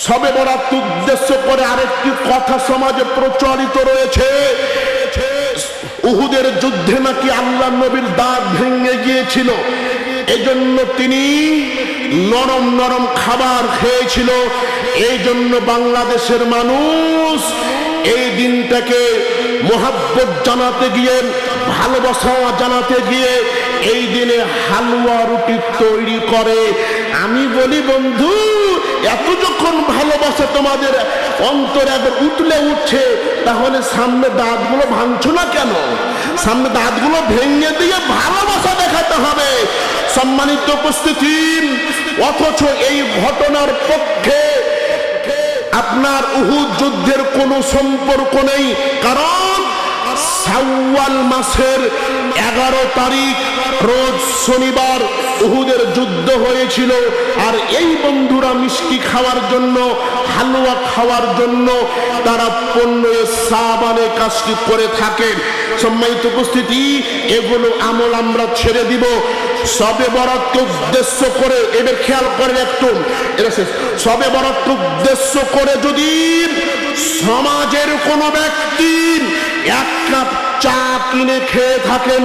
শবে বরাত উদ্দেশ্য করে আরেকটি কথা সমাজে প্রচলিত রয়েছে, উহুদের যুদ্ধে নাকি আল্লাহ নবীর দাঁত ভেঙে গিয়েছিল, এজন্য তিনি নরম নরম খাবার খেয়েছিল। এই জন্য বাংলাদেশের মানুষ এই দিনটাকে মোহাব্বত জানাতে গিয়ে, ভালোবাসা জানাতে গিয়ে এই দিনে হালুয়া রুটি তৈরি করে। আমি বলি বন্ধু, এত যখন ভালোবাসা তোমাদের অন্তরে একবার উতলে উঠছে, তাহলে সামনে দাঁতগুলো ভাঙছো না কেন? সামনে দাঁতগুলো ভেঙে দিয়ে ভালোবাসা দেখাতে হবে। সম্মানিত উপস্থিতি, অথচ এই ঘটনার পক্ষে আপনার উহুদ যুদ্ধের কোনো সম্পর্ক নেই। কারণ শাওয়াল মাসের 11 তারিখ রোজ শনিবার উহুদের যুদ্ধ হয়েছিল। আর এই বন্ধুরা মিষ্টি খাওয়ার জন্য, হালুয়া খাওয়ার জন্য তারা 15 শাবানে কাজটি করে থাকেন। সম্মানিত উপস্থিতি, এগুলো আমল আমরা ছেড়ে দিব। শবে বরাতকে উদ্দেশ্য করে, এবার খেয়াল করেন একটু, শবে বরাতকে উদ্দেশ্য করে যদি সমাজের কোনো ব্যক্তি 1 কাপ চা কিনে খেয়ে থাকেন,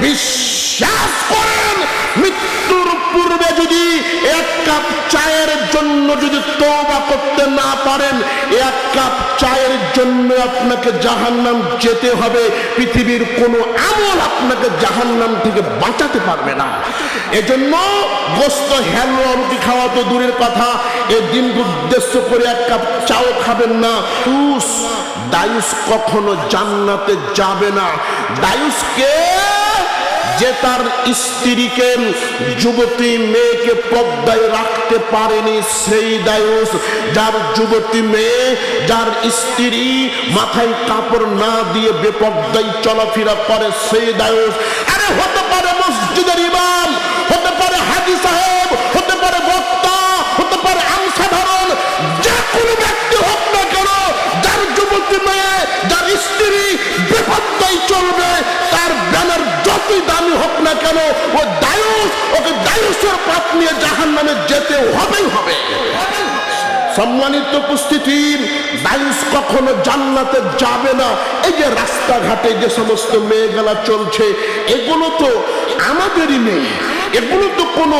বিশ্বাস করেন মৃত্যুর পূর্বে যদি 1 কাপ চায়ের জন্য যদি তওবা করতে না পারেন, 1 কাপ চায়ের জন্য আপনাকে জাহান্নাম যেতে হবে। পৃথিবীর কোনো আমল আপনাকে জাহান্নাম থেকে বাঁচাতে পারবে না। এজন্য গোস্ত হালুয়া রুটি খাওয়া তো দূরের কথা, এই দিন উদ্দেশ্য করে 1 কাপ চাও খাবেন না। দায়ুস কখনো জান্নাতে যাবে না। দায়ুসকে, যে তার স্ত্রীকে, যুবতী মেয়েকে পর্দায় রাখতে পারেনি, সেই দায়ুস। যার যুবতী মেয়ে, যার স্ত্রী মাথায় কাপড় না দিয়ে বেপর্দায় চলাফেরা করে, সেই দায়ুস। আরে হতে পারে মসজিদের ইমাম, হতে পারে হাজী সাহেব, হতে পারে বক্তা, হতে পারে আমসাধারণ, যে কোনো ব্যক্তি হোক না কেন, যার যুবতী মেয়ে, যার স্ত্রী বেপর্দায় চলবে, তার ব্যানার যতই দামি হোক না কেন, ও দায়ুস, ওকে দায়ুসের পাপ নিয়ে জাহান্নামে যেতে হবেই হবে। সম্মানিত উপস্থিতি, দায়ুস কখনো জান্নাতে যাবে না। এই যে রাস্তাঘাটে যে সমস্ত মেয়েগুলা চলছে, এগুলো তো আমাদেরই মেয়ে, এগুলো তো কোনো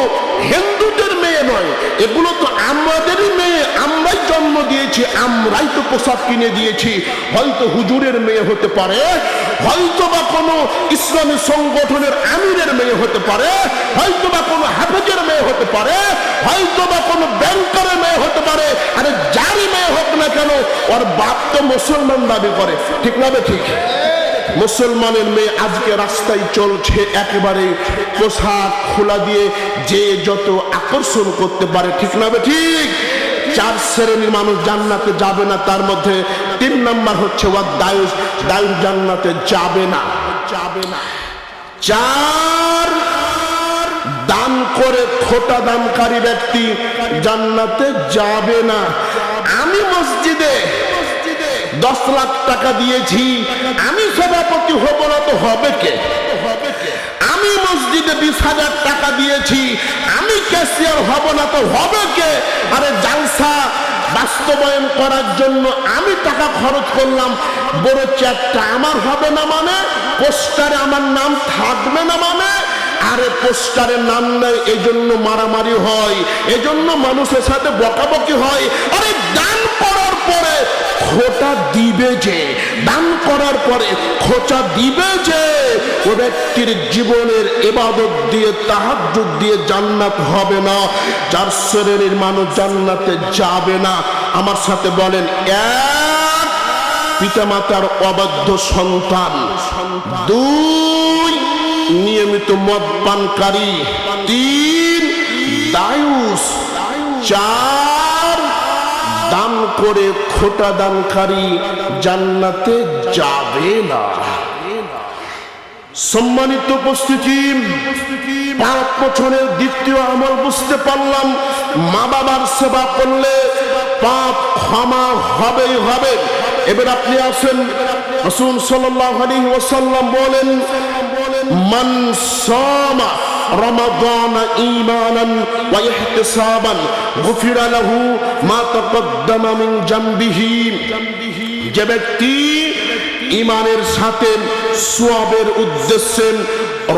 হিন্দুদের মেয়ে নয়, এগুলো তো আমাদেরই মেয়ে। আমরাই জন্ম দিয়েছি, আমরাই তো পোশাক কিনে দিয়েছি। হয়তো হুজুরের মেয়ে হতে পারে, হয়তো বা কোনো ইসলামী সংগঠনের আমিরের মেয়ে হতে পারে, হয়তো বা কোনো হাফেজের মেয়ে হতে পারে, হয়তো বা কোনো ব্যাংকারের মেয়ে হতে পারে। আরে যারই মেয়ে হোক না কেন, ওর বাপ তো মুসলমান দাবি করে, ঠিক না? ঠিক। মুসলমানের মেয়ে আজকে রাস্তায় চলছে একেবারে পোশাক খোলা দিয়ে, যে যত আকর্ষণ করতে পারে, ঠিক না? ঠিক। 4 শ্রেণীর মানুষ জান্নাতে যাবে না, তার মধ্যে 3 নাম্বার হচ্ছে দায়ুস। দায়ুস জান্নাতে যাবে না। 4, দান করে খোটা দানকারী ব্যক্তি জান্নাতে যাবে না। আমি মসজিদে 10 লাখ টাকা দিয়েছি, আমি সভাপতি হব না তো হবে কে? আমি মসজিদে 20,000 টাকা দিয়েছি, আমি ক্যাশিয়ার হব না তো হবে কে? আরে জালসা বাস্তবায়ন করার জন্য আমি টাকা খরচ করলাম, বড় চ্যাটটা আমার হবে না মানে, পোস্টারে আমার নাম থাকবে না মানে। আরে পোস্টারে নাম নেই, এই জন্য মারামারি হয়, এজন্য মানুষের সাথে বকাবকি হয়। আরে দান করার পরে খোটা দিবে যে, দান করার পরে খোঁচা দিবে যে, ও ব্যক্তির জীবনের ইবাদত দিয়ে, তাহাজ্জুদ দিয়ে জান্নাত হবে না। 4 শ্রেণীর মানুষ জান্নাতে যাবে না। আমার সাথে বলেন, 1, পিতামাতার অবাধ্য সন্তান, 2, নিয়মিত মদ পানকারী, 3, দায়ুস, 4, দান করে খোটা দানকারী জান্নাতে যাবে না। সম্মানিত উপস্থিতি, 5 বছরের দ্বিতীয় আমল বুঝতে পারলাম, মা বাবার সেবা করলে পাপ ক্ষমা হবেই হবে। এবার আপনি আসেন, রাসূল সাল্লাল্লাহু আলাইহি ওয়াসাল্লাম বলেন, মান সামা رمضان إيمانا واحتسابا غفر له ما تقدم من ذنبه যে ব্যক্তি ঈমানের সাথে সওয়াবের উদ্দেশ্যে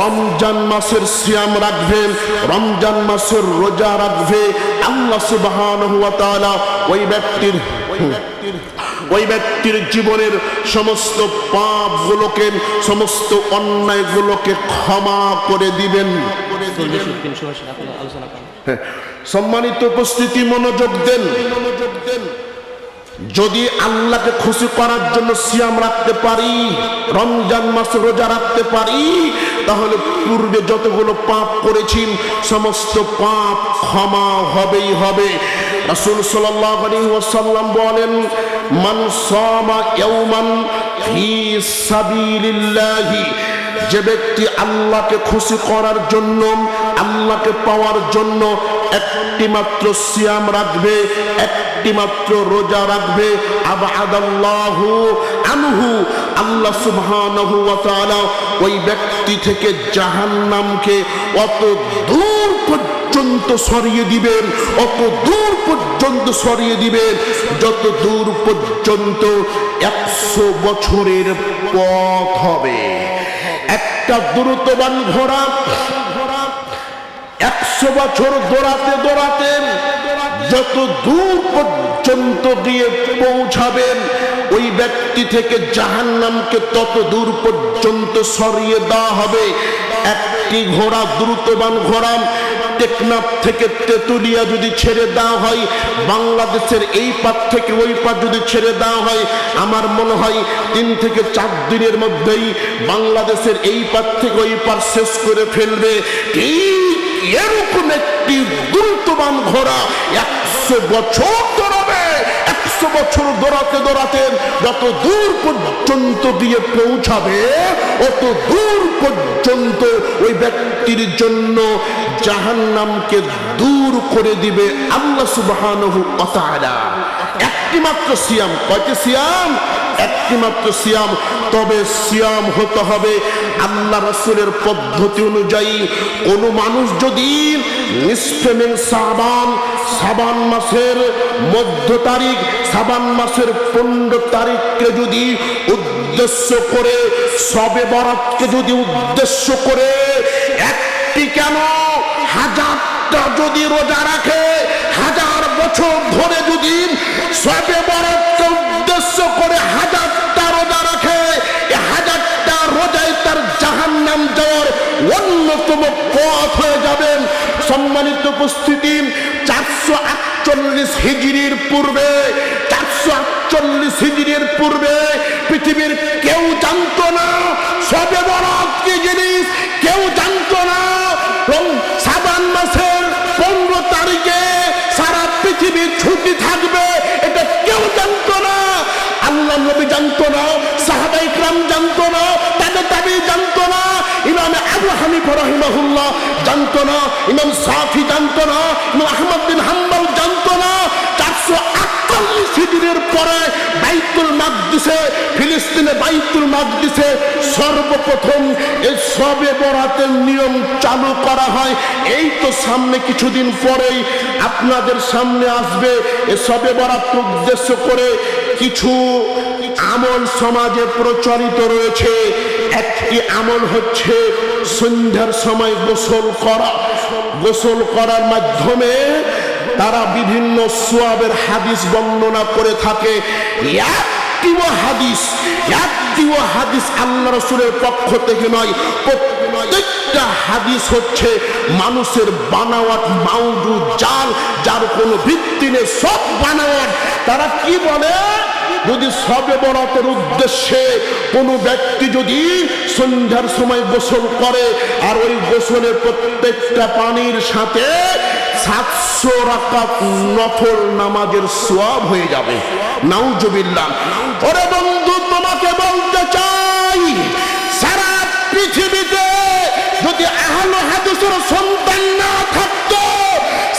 রমজান মাসের সিয়াম রাখবেন, রমজান মাসের রোজা রাখবে, আল্লাহ সুবহানাহু ওয়া তাআলা ওই ব্যক্তির জীবনের সমস্ত পাপগুলোকে, সমস্ত অন্যায়গুলোকে ক্ষমা করে দিবেন। সম্মানিত উপস্থিতি, মনোযোগ দেন। যদি আল্লাহকে খুশি করার জন্য সিয়াম রাখতে পারি, রমজান মাসে রোজা রাখতে পারি, তাহলে পূর্বে যতগুলো পাপ করেছি সমস্ত পাপ ক্ষমা হবেই হবে। রাসূল সাল্লাল্লাহু আলাইহি ওয়াসাল্লাম বলেন, মান সামা ইয়াওমান ফি সাবিলিল্লাহি, যে ব্যক্তি আল্লাহকে খুশি করার জন্য, আল্লাহকে পাওয়ার জন্য একটি মাত্র সিয়াম রাখবে, একটি মাত্র রোজা রাখবে, আবআদাল্লাহু আনহু, আল্লাহ সুবহানাহু ওয়া তাআলা ওই ব্যক্তি থেকে জাহান্নামকে অত দূর পর্যন্ত সরিয়ে দিবেন, অত দূর পর্যন্ত সরিয়ে দিবেন, যত দূর পর্যন্ত 100 বছরের পথ হবে। একটা দ্রুতবান ঘোড়া 100 বছর দৌড়াতে দৌড়াতে যত দূর পর্যন্ত গিয়ে পৌঁছাবেন, ওই ব্যক্তি থেকে জাহান্নামকে তত দূর পর্যন্ত সরিয়ে দেওয়া হবে। একটি ঘোড়া, দ্রুতবান ঘোড়া টেকনাফ থেকে তেতুলিয়া যদি ছেড়ে দেওয়া হয়, বাংলাদেশের এই পার থেকে ওই পার যদি ছেড়ে দেওয়া হয়, আমার মনে হয় 3 থেকে 4 দিনের মধ্যেই বাংলাদেশের এই পার থেকে ওই পার শেষ করে ফেলবে। এরকম একটি দ্রুতবান ঘোড়া 100 বছর দৌড়াবে, 100 বছর দৌড়াতে দৌড়াতে যত দূর পর্যন্ত গিয়ে পৌঁছাবে, অত দূর পর্যন্ত ওই ব্যক্তির জন্য জাহান্নামকে দূর করে দিবে আল্লাহ সুবহানাহু ওয়া তাআলা। একটি মাত্র সিয়াম, কয়টি সিয়াম? একটি মাত্র সিয়াম। তবে সিয়াম হতে হবে আল্লাহ রাসূলের পদ্ধতি অনুযায়ী। কোন মানুষ যদি নিসফে মিন শাবান, শাবান মাসের মধ্য তারিখ, শাবান মাসের 15 তারিখকে যদি উদ্দেশ্য করে, শবে বরাতকে যদি উদ্দেশ্য করে, একটি কেন 1000টা যদি রোজা রাখে, 1000 বছর ধরে যদি শবে বরাতকে উদ্দেশ্য করে 1000টা রোজা রাখে, এই 1000টা রোজায় তার জাহান্নাম যাওয়ার অন্যতম পথ হয়ে যাবেন। সম্মানিত উপস্থিতি, 448 হিজরির পূর্বে, 448 হিজরির পূর্বে পৃথিবীর কেউ জানতো না শবে বরাত কি জিনিস, কেউ জানতো না শাবান মাসের 15 তারিখে সারা পৃথিবী ছুটি থাকবে, এটা কেউ জানতো না। আল্লাহ নবী জানতো না, সাহাবায়ে কিরাম জানতো না, তাবেঈ জানতো না, ইমাম আবু হানিফা রাহিমাহুল্লাহ জানতো না, ইমাম শাফি জানতো না, ইমাম আহমদ বিন হাম্বল জানতো না। 448 হিজরির পরে বাইতুল মাকদিসে, ফিলিস্তিনে বাইতুল মাকদিসে সর্বপ্রথম এই শবে বরাতের নিয়ম চালু করা হয়। এই তো সামনে কিছুদিন পরেই আপনাদের সামনে আসবে এই শবে বরাতকে উদ্দেশ্য করে কিছু আমল সমাজে প্রচলিত রয়েছে। একটি আমল হচ্ছে সন্ধ্যার সময় গোসল করা। গোসল করার মাধ্যমে তারা বিভিন্ন সওয়াবের হাদিস বর্ণনা করে থাকে। একটিও হাদিস আল্লাহ রাসূলের পক্ষ থেকে নয়, প্রত্যেকটা হাদিস হচ্ছে মানুষের বানাওয়াট, মাউজু, জাল, যার কোনো ভিত্তি নেই, সব বানাওয়াট। তারা কি বলে, যদি শবে বরাতের উদ্দেশ্যে কোনো ব্যক্তি যদি সন্ধ্যার সময় গোসল করে, আর ওই গোসলের প্রত্যেকটা পানির সাথে 700 রাকাত নফল নামাজের সওয়াব হয়ে যাবে। নাউজুবিল্লাহ। ওরে বন্ধু, তোমাকে বলতে চাই, সারা পৃথিবীতে যদি আহলে হাদিসের সন্তান না থাকতো,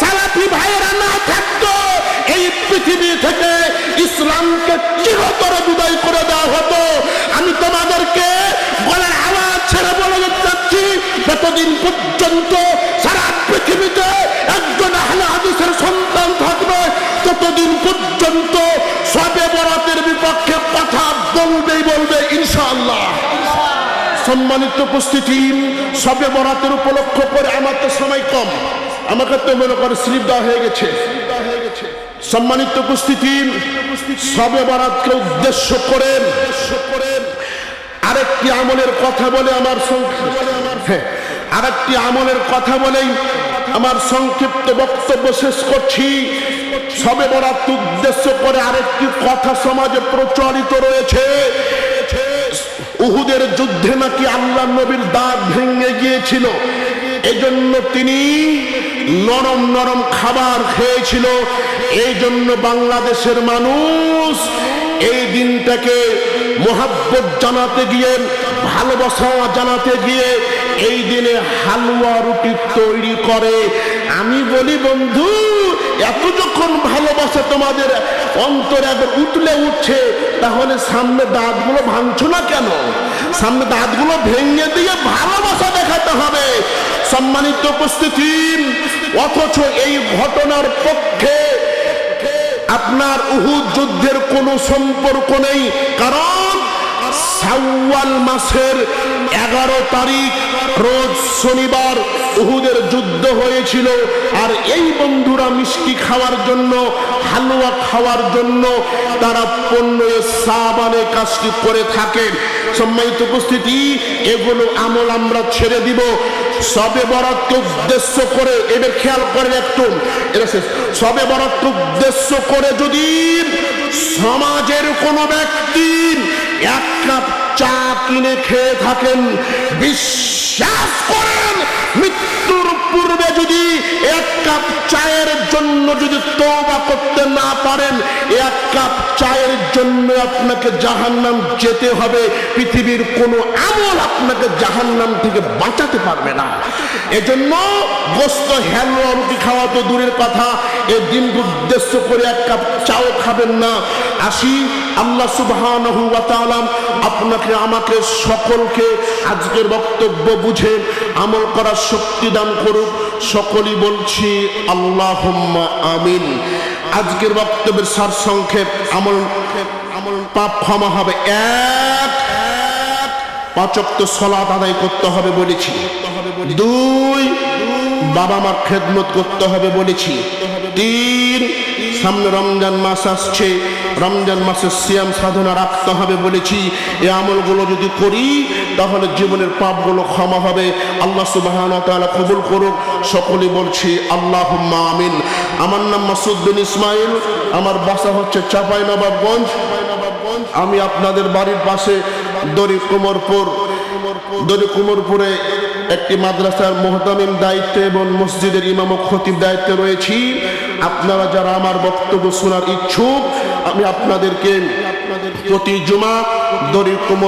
সালাফি ভাইরা না থাকতো, এই পৃথিবী থেকে ইসলামকে চিরতরে বিদায় করে দেওয়া হতো। আমি তোমাদেরকে গলার আওয়াজ ছেড়ে বলে দিতে যাচ্ছি, যতদিন পর্যন্ত সারা পৃথিবীতে একজন আহলে হাদিসের সন্তান থাকবে ততদিন পর্যন্ত শবে বরাতের বিপক্ষে কথা বলবে ইনশাআল্লাহ। সম্মানিত উপস্থিতি, শবে বরাতের উপলক্ষ করে আমার তো সময় কম, আমাকে তো মনে করে স্লিপ দেওয়া হয়ে গেছে। সম্মানিত উপস্থিতি, শবে বরাতকে উদ্দেশ্য করে আরেকটি আমলের কথা বলে আরেকটি আমলের কথা বলেই আমার সংক্ষিপ্ত বক্তব্য শেষ করছি। শবে বরাত উদ্দেশ্য করে আরেকটি কথা সমাজে প্রচলিত রয়েছে, উহুদের যুদ্ধে নাকি আল্লাহ নবীর দাঁত ভেঙে গিয়েছিল, এজন্য তিনি নরম নরম খাবার খেয়েছিল। এই জন্য বাংলাদেশের মানুষ এই দিনটাকে মোহাব্বত জানাতে গিয়ে, ভালোবাসা জানাতে গিয়ে এই দিনে হালুয়া রুটি তৈরি করে। আমি বলি বন্ধু, এত যখন ভালোবাসা তোমাদের অন্তরে একবার উঠলে উঠছে, তাহলে সামনে দাঁতগুলো ভাঙছো না কেন? সামনে দাঁতগুলো ভেঙে দিয়ে ভালোবাসা দেখাতে হবে। সম্মানিত উপস্থিতি, অথচ এই ঘটনার পক্ষে আপনার উহুদ যুদ্ধের কোনো সম্পর্ক নেই, কারণ শাওয়াল মাসের 11 তারিখ রোজ শনিবার উহুদের যুদ্ধ হয়েছিল। আর এই বন্ধুরা মিষ্টি খাওয়ার জন্য, হালুয়া খাওয়ার জন্য তারা 15 শাবানে কাজটি করে থাকেন। সম্মানিত উপস্থিতি, এগুলো আমল আমরা ছেড়ে দিব। শবে বরাতকে উদ্দেশ্য করে, এবার খেয়াল করেন একটু, শবে বরাতকে উদ্দেশ্য করে যদি সমাজের কোনো ব্যক্তি 1 কাপ চা কিনে খেয়ে থাকেন, বিশ্বাস করেন মৃত্যুর পূর্বে যদি 1 কাপ চায়ের জন্য যদি তওবা করতে না পারেন, 1 কাপ চায়ের জন্য আপনাকে জাহান্নাম যেতে হবে। পৃথিবীর কোনো আমল আপনাকে জাহান্নাম থেকে বাঁচাতে পারবে না। এজন্য গোস্ত হালুয়া রুটি খাওয়া তো দূরের কথা, এই দিনকে উদ্দেশ্য করে 1 কাপ চাও খাবেন না। আসি, আল্লাহ সুবহানাহু ওয়া তাআলা আপনাকে আমাকে সকলকে আজকের বক্তব্য বুঝে আমল করার শক্তি দান করুক। সকলেই বলছি আল্লাহুম্মা আমিন। আজকের বক্তব্যের সার সংক্ষেপ, আমল পাপ ক্ষমা হবে। 1, 5 ওয়াক্ত সালাত আদায় করতে হবে বলেছি। 2, বাবা মার খেদমত করতে হবে বলেছি। 3, সামনে রমজান মাস আসছে, রমজান মাসের সিয়াম সাধনা রাখতে হবে বলেছি। এই আমলগুলো যদি করি তাহলে জীবনের পাপগুলো ক্ষমা হবে। আল্লাহ সুবহানাহু ওয়া তাআলা কবুল করুক। সকলেই বলছি আল্লাহুম্মা আমিন। আমার নাম মাসুদ বিন ইসমাইল, আমার বাসা হচ্ছে চাঁপাইনবাবগঞ্জ। আমি আপনাদের বাড়ির পাশে দড়িকুমরপুরে একটি মাদ্রাসার মুহতামিম দায়িত্বে এবং মসজিদের ইমাম ও খতিব দায়িত্বে রয়েছি। আপনারা যারা আমার বক্তব্য শোনার ইচ্ছুক, আমি আপনাদেরকে প্রতি জুমা দড়িকুমর